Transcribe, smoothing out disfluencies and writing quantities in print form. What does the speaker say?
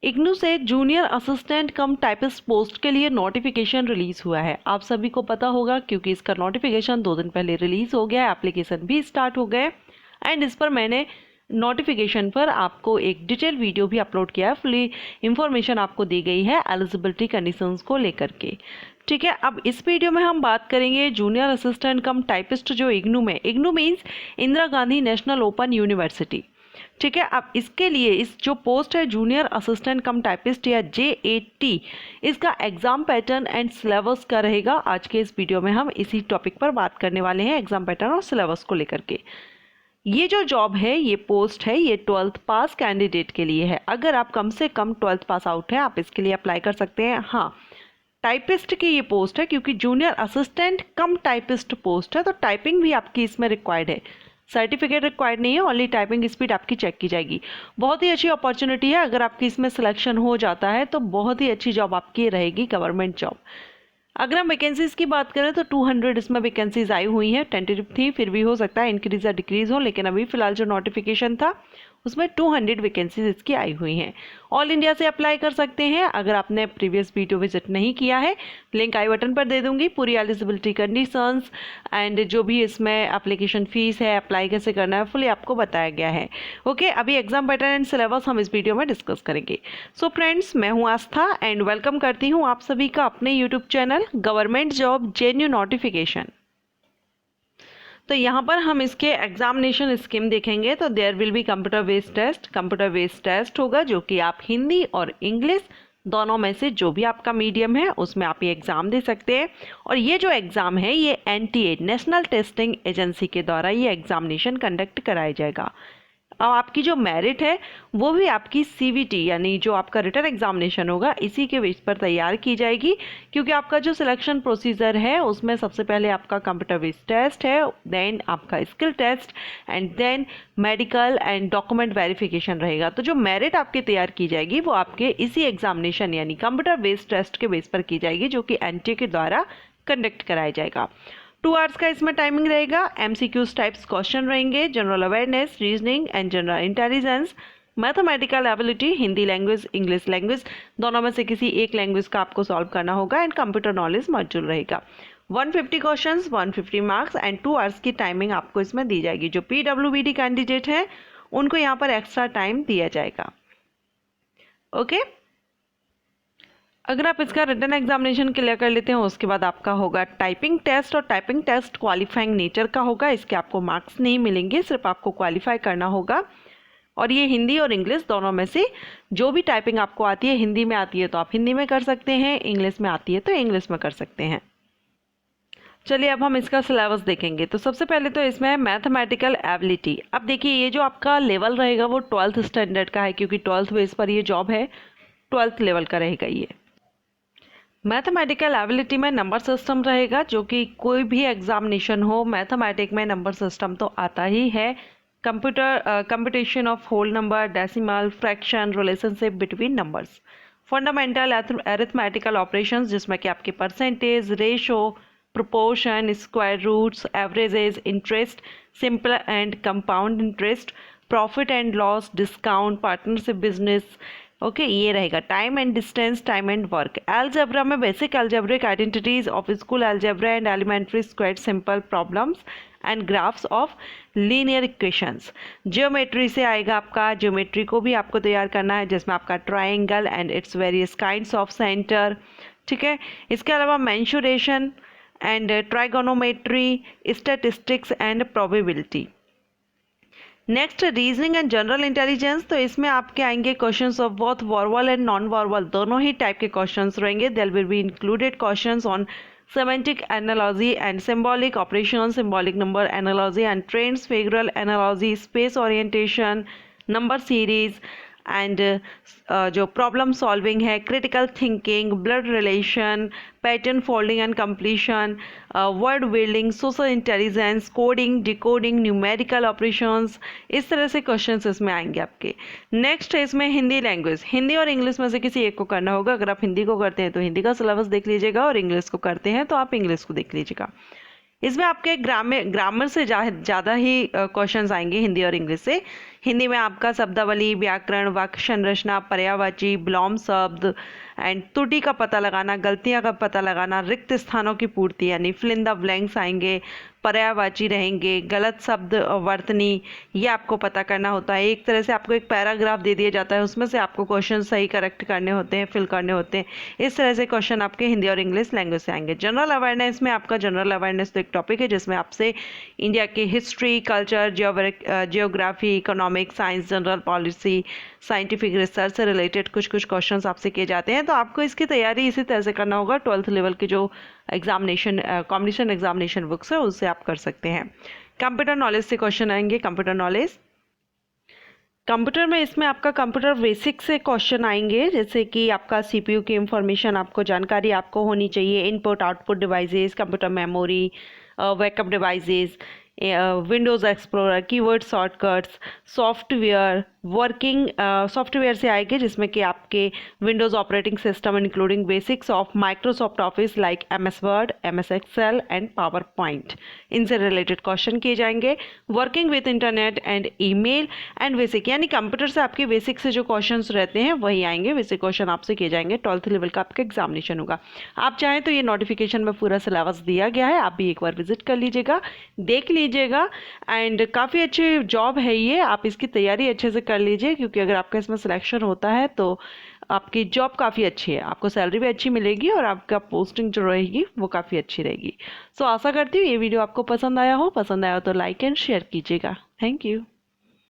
इग्नू से junior assistant कम typist post के लिए नोटिफिकेशन रिलीज हुआ है। आप सभी को पता होगा क्योंकि इसका नोटिफिकेशन 2 दिन पहले रिलीज हो गया है, एप्लीकेशन भी स्टार्ट हो गए एंड इस पर मैंने नोटिफिकेशन पर आपको एक डिटेल वीडियो भी अपलोड किया है। फुली इंफॉर्मेशन आपको दी गई है एलिजिबिलिटी कंडीशंस को लेकर के। ठीक है, अब इस वीडियो में हम बात करेंगे जूनियर असिस्टेंट कम टाइपिस्ट जो इग्नू में, IGNOU means Indira Gandhi national open university. ठीक है, अब इसके लिए इस जो पोस्ट है जूनियर असिस्टेंट कम टाइपिस्ट या JAT, इसका एग्जाम पैटर्न एंड सिलेबस का रहेगा। आज के इस वीडियो में हम इसी टॉपिक पर बात करने वाले हैं, एग्जाम पैटर्न और सिलेबस को लेकर के। ये जो जॉब है, ये पोस्ट है, ये 12th पास कैंडिडेट के लिए है। अगर आप कम से कम 12th पास आउट है, आप इसके लिए अप्लाई कर सकते हैं। हाँ, टाइपिस्ट की ये पोस्ट है क्योंकि जूनियर असिस्टेंट कम टाइपिस्ट पोस्ट है, तो टाइपिंग भी आपकी इसमें रिक्वायर्ड है। सर्टिफिकेट रिक्वायर्ड नहीं है, ओनली टाइपिंग स्पीड आपकी चेक की जाएगी। बहुत ही अच्छी अपॉर्चुनिटी है। अगर आपकी इसमें सिलेक्शन हो जाता है तो बहुत ही अच्छी जॉब आपकी रहेगी, गवर्नमेंट जॉब। अगर हम वैकेंसीज की बात करें तो 200 इसमें वैकेंसीज आई हुई हैं। टेंटेटिव थी, फिर भी हो सकता है इंक्रीज या डिक्रीज हो, लेकिन अभी फिलहाल जो नोटिफिकेशन था उसमें 200 वैकेंसीज इसकी आई हुई हैं। ऑल इंडिया से अप्लाई कर सकते हैं। अगर आपने प्रीवियस वीडियो विजिट नहीं किया है, लिंक आई बटन पर दे दूंगी। पूरी एलिजिबिलिटी कंडीशंस एंड जो भी इसमें एप्लीकेशन फीस है, अप्लाई कैसे करना है, फुली आपको बताया गया है। ओके, अभी एग्जाम पैटर्न एंड सिलेबस हम इस वीडियो में डिस्कस करेंगे। सो फ्रेंड्स, मैं हूँ आस्था एंड वेलकम करती हूँ आप सभी का अपने YouTube channel government job genuine notification. तो यहाँ पर हम इसके एग्जामिनेशन स्कीम देखेंगे। तो there will be computer based test. Computer based test होगा जो कि आप हिंदी और इंग्लिश दोनों में से जो भी आपका मीडियम है उसमें आप ये एग्ज़ाम दे सकते हैं। और ये जो एग्ज़ाम है ये NTA नेशनल टेस्टिंग एजेंसी के द्वारा ये एग्जामिनेशन कंडक्ट कराया जाएगा। अब आपकी जो मेरिट है वो भी आपकी CVT यानी जो आपका रिटन एग्जामिनेशन होगा इसी के बेस पर तैयार की जाएगी, क्योंकि आपका जो सिलेक्शन प्रोसीजर है उसमें सबसे पहले आपका कंप्यूटर बेस्ड टेस्ट है, देन आपका skill test and then medical and document verification रहेगा। तो जो मेरिट आपकी तैयार की जाएगी वो आपके इसी एग्जामिनेशन यानी कंप्यूटर बेस्ड टेस्ट के बेस पर की जाएगी, जो कि NTA के द्वारा कंडक्ट कराया जाएगा। 2 आवर्स का इसमें टाइमिंग रहेगा। MCQs टाइप्स क्वेश्चन रहेंगे, general awareness, reasoning and general intelligence, mathematical ability, Hindi language, English language, दोनों में से किसी एक लैंग्वेज का आपको सॉल्व करना होगा एंड कंप्यूटर नॉलेज मॉड्यूल रहेगा। 150 क्वेश्चंस, 150 मार्क्स एंड 2 आवर्स की टाइमिंग आपको इसमें दी जाएगी। जो PWBD कैंडिडेट हैं उनको यहाँ पर एक्स्ट्रा टाइम दिया जाएगा। ओके, अगर आप इसका रिटन एग्जामिनेशन क्लियर कर लेते हैं उसके बाद आपका होगा टाइपिंग टेस्ट, और टाइपिंग टेस्ट क्वालिफाइंग नेचर का होगा। इसके आपको मार्क्स नहीं मिलेंगे, सिर्फ आपको क्वालिफाई करना होगा। और ये हिंदी और इंग्लिश दोनों में से जो भी टाइपिंग आपको आती है, हिंदी में आती है तो आप हिंदी में कर सकते हैं, इंग्लिश में आती है तो इंग्लिश में कर सकते हैं। चलिए अब हम इसका सिलेबस देखेंगे। तो सबसे पहले तो इसमें है मैथमेटिकल एबिलिटी। अब देखिए ये जो आपका लेवल रहेगा वो 12th स्टैंडर्ड का है, क्योंकि 12th बेस पर ये जॉब है, 12th लेवल का रहेगा ये। मैथमेटिकल एबिलिटी में नंबर सिस्टम रहेगा, जो कि कोई भी एग्जामिनेशन हो मैथमेटिक में नंबर सिस्टम तो आता ही है। Computation of whole number, decimal, fraction, relationship between numbers, fundamental arithmetical operations जिसमें कि आपके percentage, ratio, proportion, square roots, averages, interest, simple and compound interest, profit and loss, discount, partnership business. Okay, ये रहेगा time and distance, time and work. Algebra में basic algebraic identities of school algebra and elementary square simple problems and graphs of linear equations. Geometry से आएगा आपका, geometry को भी आपको तैयार करना है जिसमें आपका triangle and its various kinds of centre. ठीक है, इसके अलावा mensuration and trigonometry, statistics and probability. Next reasoning and general intelligence. तो इसमें आपके आएंगे questions of both verbal and non verbal, दोनों ही टाइप के क्वेश्चंस रहेंगे। There will be included questions on semantic analogy and symbolic operation, symbolic number analogy and trends, figural analogy, space orientation, number series and जो problem solving है, critical thinking, blood relation, pattern folding and completion, word building, social intelligence, coding, decoding, numerical operations, इस तरह से questions इसमें आएंगे आपके। Next है इसमें हिंदी लैंग्वेज। हिंदी और इंग्लिश में से किसी एक को करना होगा। अगर आप हिंदी को करते हैं तो हिंदी का सिलेबस देख लीजिएगा और इंग्लिश को करते हैं तो आप इंग्लिश को देख लीजिएगा। इसमें आपके ग्रामर से ज़्यादा ही क्वेश्चंस आएंगे हिंदी और इंग्लिश से। हिंदी में आपका शब्दावली, व्याकरण, वाक्य संरचना, पर्यायवाची, विलोम शब्द एंड त्रुटि का पता लगाना, गलतियां का पता लगाना, रिक्त स्थानों की पूर्ति यानी फिल इन द ब्लैंक्स आएंगे, पर्यायवाची रहेंगे, गलत शब्द वर्तनी ये आपको पता करना होता है। एक तरह से आपको एक पैराग्राफ दे दिया जाता है, उसमें से आपको क्वेश्चन सही करेक्ट करने होते हैं, फिल करने होते हैं। इस तरह से क्वेश्चन आपके हिंदी और इंग्लिश लैंग्वेज से आएंगे। जनरल अवेयरनेस में आपका जनरल अवेयरनेस तो एक टॉपिक है जिसमें आपसे इंडिया की history, culture, geography, economic, science, general policy, scientific research से रिलेटेड कुछ कुछ क्वेश्चन आपसे किए जाते हैं। तो आपको इसकी तैयारी इसी तरह से करना होगा। 12th लेवल की जो एग्जामिनेशन कॉम्पिटिशन एग्जामिनेशन बुक्स है उससे आप कर सकते हैं। कंप्यूटर नॉलेज से क्वेश्चन आएंगे। कंप्यूटर नॉलेज, कंप्यूटर में इसमें आपका कंप्यूटर बेसिक से क्वेश्चन आएंगे, जैसे कि आपका सीपीयू की इंफॉर्मेशन आपको जानकारी आपको होनी चाहिए, input output devices, computer memory, backup devices, Windows Explorer, keyword shortcuts, software, working software से आएंगे जिसमें कि आपके Windows operating system including basics of Microsoft Office like MS Word, MS Excel and PowerPoint, इनसे रिलेटेड क्वेश्चन किए जाएंगे। Working with internet and email and basic, यानी computer से आपके बेसिक से जो क्वेश्चंस रहते हैं वही आएंगे, बेसिक क्वेश्चन आपसे किए जाएंगे। 12th लेवल का आपका एग्जामिनेशन होगा। आप चाहें तो ये नोटिफिकेशन में पूरा सिलेबस दिया गया है, आप भी एक बार विजिट कर लीजिएगा, देख लीजिएगा। एंड काफ़ी अच्छी जॉब है ये, आप इसकी तैयारी अच्छे से कर लीजिए, क्योंकि अगर आपका इसमें सिलेक्शन होता है तो आपकी जॉब काफ़ी अच्छी है, आपको सैलरी भी अच्छी मिलेगी और आपका पोस्टिंग जो रहेगी वो काफ़ी अच्छी रहेगी। सो आशा करती हूँ ये वीडियो आपको पसंद आया हो तो लाइक एंड शेयर कीजिएगा। Thank you.